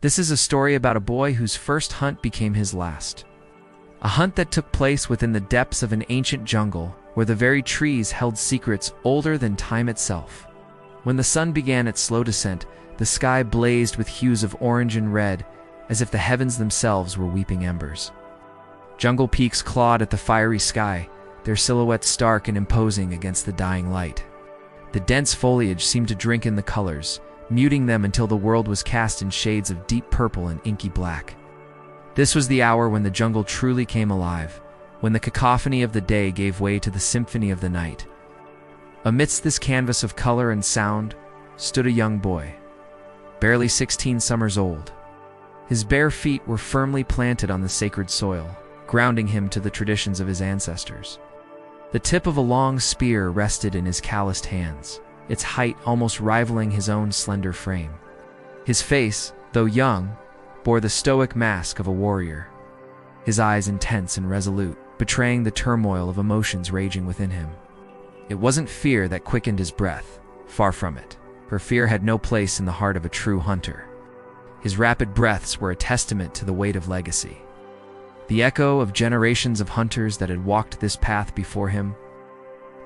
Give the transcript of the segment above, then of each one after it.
This is a story about a boy whose first hunt became his last. A hunt that took place within the depths of an ancient jungle where the very trees held secrets older than time itself. When the sun began its slow descent, the sky blazed with hues of orange and red, as if the heavens themselves were weeping embers. Jungle peaks clawed at the fiery sky, their silhouettes stark and imposing against the dying light. The dense foliage seemed to drink in the colors, muting them until the world was cast in shades of deep purple and inky black. This was the hour when the jungle truly came alive, when the cacophony of the day gave way to the symphony of the night. Amidst this canvas of color and sound stood a young boy, barely 16 summers old. His bare feet were firmly planted on the sacred soil, grounding him to the traditions of his ancestors. The tip of a long spear rested in his calloused hands, its height almost rivaling his own slender frame. His face, though young, bore the stoic mask of a warrior, his eyes intense and resolute, betraying the turmoil of emotions raging within him. It wasn't fear that quickened his breath, far from it, for fear had no place in the heart of a true hunter. His rapid breaths were a testament to the weight of legacy, the echo of generations of hunters that had walked this path before him.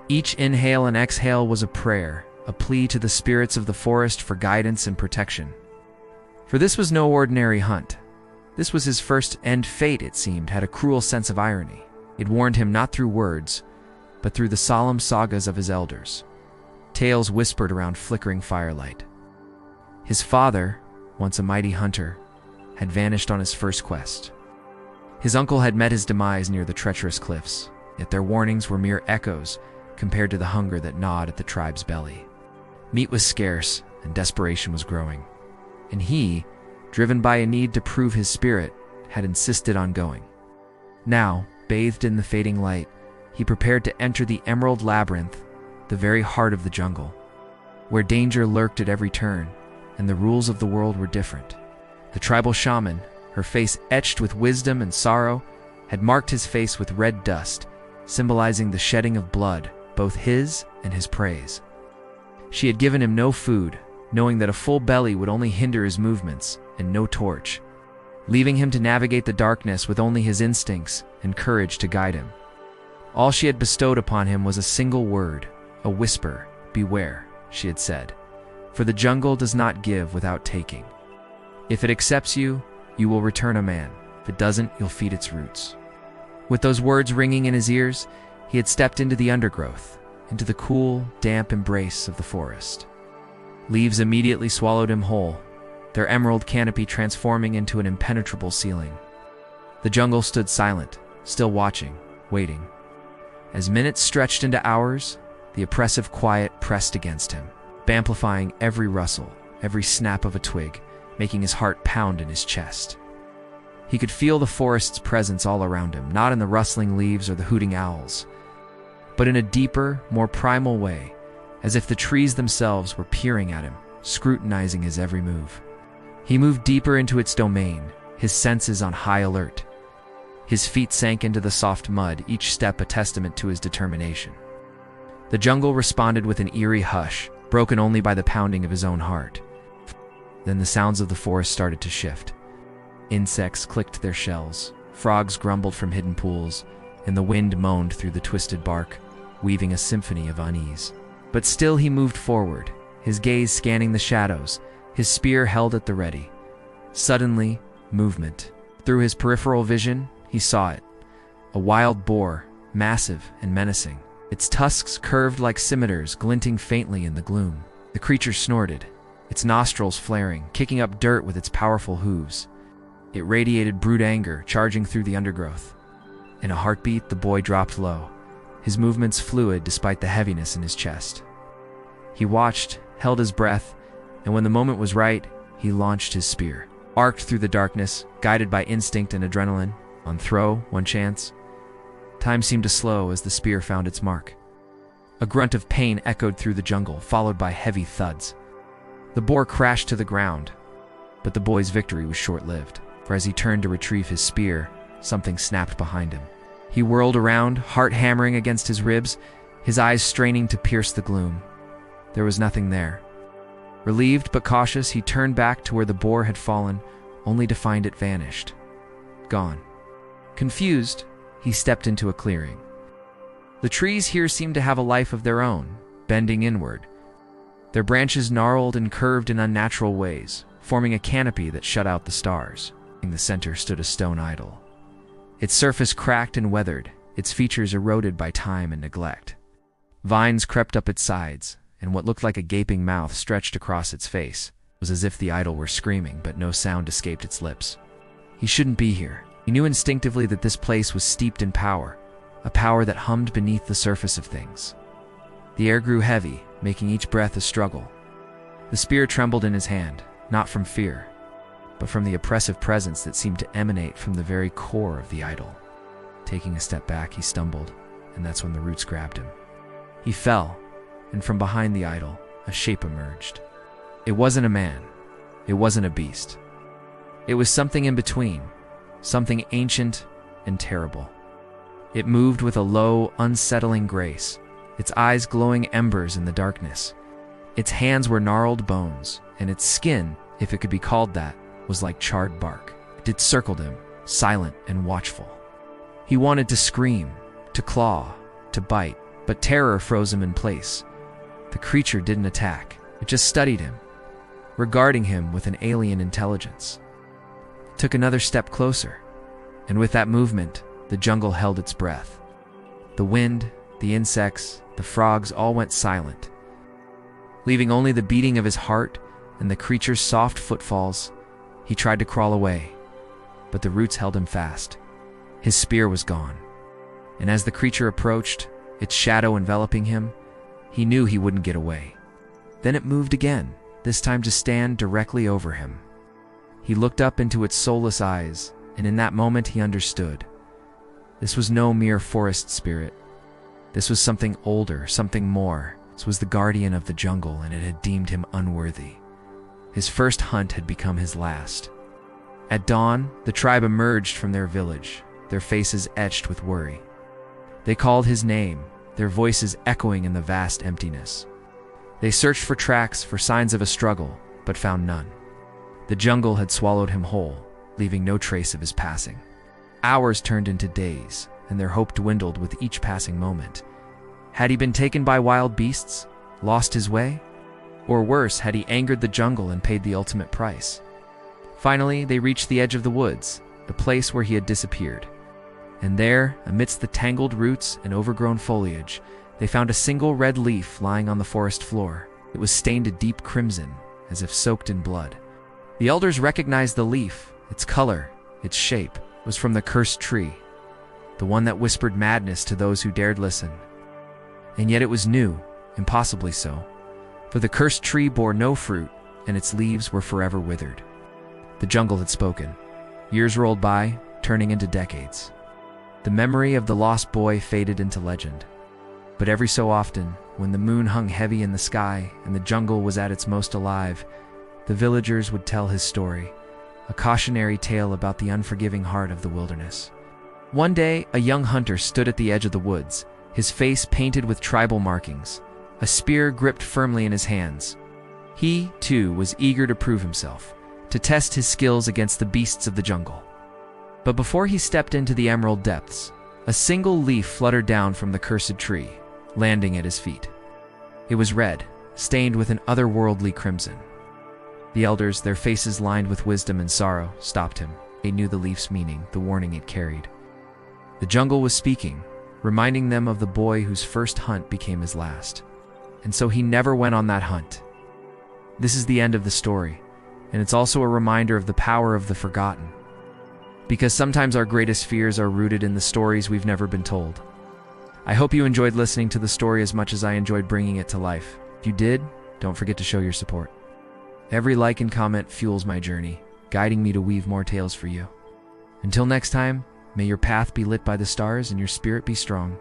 Each inhale and exhale was a prayer, a plea to the spirits of the forest for guidance and protection. For this was no ordinary hunt. This was his first, and fate, it seemed, had a cruel sense of irony. It warned him not through words, but through the solemn sagas of his elders, tales whispered around flickering firelight. His father, once a mighty hunter, had vanished on his first quest. His uncle had met his demise near the treacherous cliffs, yet their warnings were mere echoes compared to the hunger that gnawed at the tribe's belly. Meat was scarce, and desperation was growing. And he, driven by a need to prove his spirit, had insisted on going. Now, bathed in the fading light, he prepared to enter the emerald labyrinth, the very heart of the jungle, where danger lurked at every turn, and the rules of the world were different. The tribal shaman, her face etched with wisdom and sorrow, had marked his face with red dust, symbolizing the shedding of blood, both his and his prey's. She had given him no food, knowing that a full belly would only hinder his movements, and no torch, leaving him to navigate the darkness with only his instincts and courage to guide him. All she had bestowed upon him was a single word, a whisper: "Beware," she had said, "for the jungle does not give without taking. If it accepts you, you will return a man. If it doesn't, you'll feed its roots." With those words ringing in his ears, he had stepped into the undergrowth, into the cool, damp embrace of the forest. Leaves immediately swallowed him whole, their emerald canopy transforming into an impenetrable ceiling. The jungle stood silent, still watching, waiting. As minutes stretched into hours, the oppressive quiet pressed against him, amplifying every rustle, every snap of a twig, making his heart pound in his chest. He could feel the forest's presence all around him, not in the rustling leaves or the hooting owls, but in a deeper, more primal way, as if the trees themselves were peering at him, scrutinizing his every move. He moved deeper into its domain, his senses on high alert. His feet sank into the soft mud, each step a testament to his determination. The jungle responded with an eerie hush, broken only by the pounding of his own heart. Then the sounds of the forest started to shift. Insects clicked their shells, frogs grumbled from hidden pools, and the wind moaned through the twisted bark, weaving a symphony of unease. But still he moved forward, his gaze scanning the shadows, his spear held at the ready. Suddenly, movement. Through his peripheral vision, he saw it. A wild boar, massive and menacing, its tusks curved like scimitars glinting faintly in the gloom. The creature snorted, its nostrils flaring, kicking up dirt with its powerful hooves. It radiated brute anger, charging through the undergrowth. In a heartbeat, the boy dropped low, his movements fluid despite the heaviness in his chest. He watched, held his breath, and when the moment was right, he launched his spear. Arced through the darkness, guided by instinct and adrenaline, on throw, one chance. Time seemed to slow as the spear found its mark. A grunt of pain echoed through the jungle, followed by heavy thuds. The boar crashed to the ground, but the boy's victory was short-lived, for as he turned to retrieve his spear, something snapped behind him. He whirled around, heart hammering against his ribs, his eyes straining to pierce the gloom. There was nothing there. Relieved but cautious, he turned back to where the boar had fallen, only to find it vanished. Gone. Confused, he stepped into a clearing. The trees here seemed to have a life of their own, bending inward. Their branches gnarled and curved in unnatural ways, forming a canopy that shut out the stars. In the center stood a stone idol. Its surface cracked and weathered, its features eroded by time and neglect. Vines crept up its sides, and what looked like a gaping mouth stretched across its face. It was as if the idol were screaming, but no sound escaped its lips. He shouldn't be here. He knew instinctively that this place was steeped in power, a power that hummed beneath the surface of things. The air grew heavy, making each breath a struggle. The spear trembled in his hand, not from fear, but from the oppressive presence that seemed to emanate from the very core of the idol. Taking a step back, he stumbled, and that's when the roots grabbed him. He fell, and from behind the idol, a shape emerged. It wasn't a man. It wasn't a beast. It was something in between, something ancient and terrible. It moved with a low, unsettling grace, its eyes glowing embers in the darkness. Its hands were gnarled bones, and its skin, if it could be called that, was like charred bark. It circled him, silent and watchful. He wanted to scream, to claw, to bite, but terror froze him in place. The creature didn't attack. It just studied him, regarding him with an alien intelligence. It took another step closer, and with that movement, the jungle held its breath. The wind, the insects, the frogs all went silent, leaving only the beating of his heart and the creature's soft footfalls. He tried to crawl away, but the roots held him fast. His spear was gone, and as the creature approached, its shadow enveloping him, he knew he wouldn't get away. Then it moved again, this time to stand directly over him. He looked up into its soulless eyes, and in that moment he understood. This was no mere forest spirit. This was something older, something more. This was the guardian of the jungle, and it had deemed him unworthy. His first hunt had become his last. At dawn, the tribe emerged from their village, their faces etched with worry. They called his name, their voices echoing in the vast emptiness. They searched for tracks, for signs of a struggle, but found none. The jungle had swallowed him whole, leaving no trace of his passing. Hours turned into days, and their hope dwindled with each passing moment. Had he been taken by wild beasts, lost his way? Or worse, had he angered the jungle and paid the ultimate price? Finally, they reached the edge of the woods, the place where he had disappeared. And there, amidst the tangled roots and overgrown foliage, they found a single red leaf lying on the forest floor. It was stained a deep crimson, as if soaked in blood. The elders recognized the leaf, its color, its shape, was from the cursed tree, the one that whispered madness to those who dared listen. And yet it was new, impossibly so, for the cursed tree bore no fruit, and its leaves were forever withered. The jungle had spoken. Years rolled by, turning into decades. The memory of the lost boy faded into legend. But every so often, when the moon hung heavy in the sky and the jungle was at its most alive, the villagers would tell his story, a cautionary tale about the unforgiving heart of the wilderness. One day, a young hunter stood at the edge of the woods, his face painted with tribal markings, a spear gripped firmly in his hands. He, too, was eager to prove himself, to test his skills against the beasts of the jungle. But before he stepped into the emerald depths, a single leaf fluttered down from the cursed tree, landing at his feet. It was red, stained with an otherworldly crimson. The elders, their faces lined with wisdom and sorrow, stopped him. They knew the leaf's meaning, the warning it carried. The jungle was speaking, reminding them of the boy whose first hunt became his last. And so he never went on that hunt. This is the end of the story, and it's also a reminder of the power of the forgotten. Because sometimes our greatest fears are rooted in the stories we've never been told. I hope you enjoyed listening to the story as much as I enjoyed bringing it to life. If you did, don't forget to show your support. Every like and comment fuels my journey, guiding me to weave more tales for you. Until next time, may your path be lit by the stars and your spirit be strong.